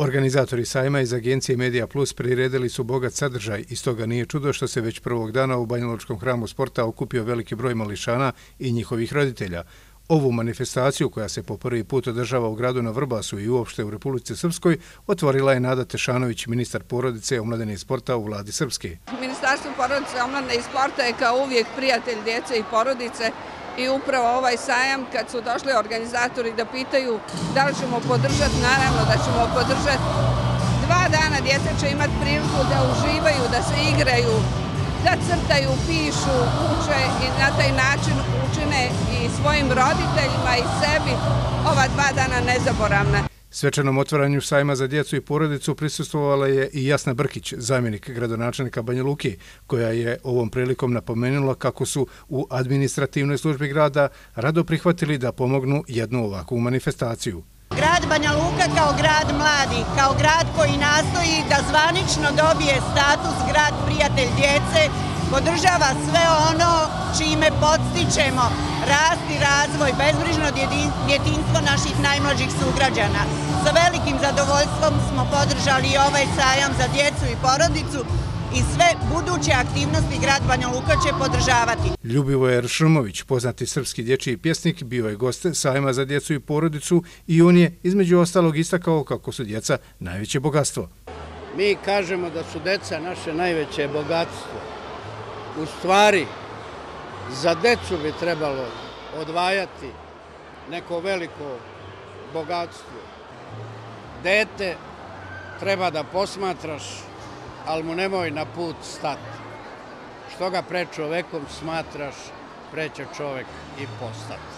Organizatori sajma iz agencije Media Plus priredili su bogat sadržaj i stoga nije čudo što se već prvog dana u Banjalučkom hramu sporta okupio veliki broj mališana i njihovih roditelja. Ovu manifestaciju, koja se po prvi put održava u gradu na Vrbasu i uopšte u Republici Srpskoj, otvorila je Nada Tešanović, ministar porodice, omladine i sporta u vladi Srpske. Ministarstvo porodice, omladine i sporta je kao uvijek prijatelj djece i porodice i upravo ovaj sajam, kad su došli organizatori da pitaju da li ćemo podržati, naravno da ćemo podržati. 2 dana djeca će imati priliku da uživaju, da se igraju, da crtaju, pišu, uče i na taj način učine i svojim roditeljima i sebi ova 2 dana nezaboravna. Svečanom otvaranju sajma za djecu i porodicu prisustvovala je i Jasna Brkić, zamjenik gradonačelnika Banja Luke, koja je ovom prilikom napomenula kako su u administrativnoj službi grada rado prihvatili da pomognu jednu ovakvu manifestaciju. Grad Banja Luka kao grad mladih, kao grad koji nastoji da zvanično dobije status grad prijatelj djece, podržava sve ono čime podstičemo rast i razvoj, bezbrižno djetinjstvo naših najmlađih sugrađana. Sa velikim zadovoljstvom smo podržali i ovaj sajam za djecu i porodicu i sve buduće aktivnosti grad Banja Luka će podržavati. Ljubivoje Šrmović, poznati srpski dječji pjesnik, bio je gost sajma za djecu i porodicu i on je između ostalog istakao kako su djeca najveće bogatstvo. Mi kažemo da su djeca naše najveće bogatstvo. U stvari, za djecu bi trebalo odvajati neko veliko bogatstvo. Dete treba da posmatraš, ali mu nemoj na put stati. Što ga pred čovekom smatraš, pred će čovek i postati.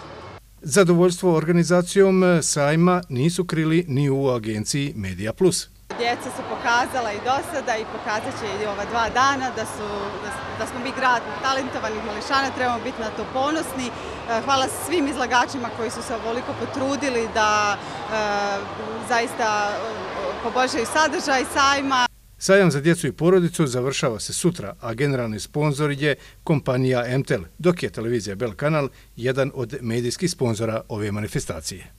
Zadovoljstvo organizacijom sajma nisu krili ni u agenciji Media Plus. Djeca su pokazala i do sada i pokazat će i ova 2 dana da smo mi grad talentovanih mališana, trebamo biti na to ponosni. Hvala svim izlagačima koji su se ovoliko potrudili da zaista poboljšaju sadržaj sajma. Sajam za djecu i porodicu završava se sutra, a generalni sponzor je kompanija MTEL, dok je televizija Bel Kanal jedan od medijskih sponzora ove manifestacije.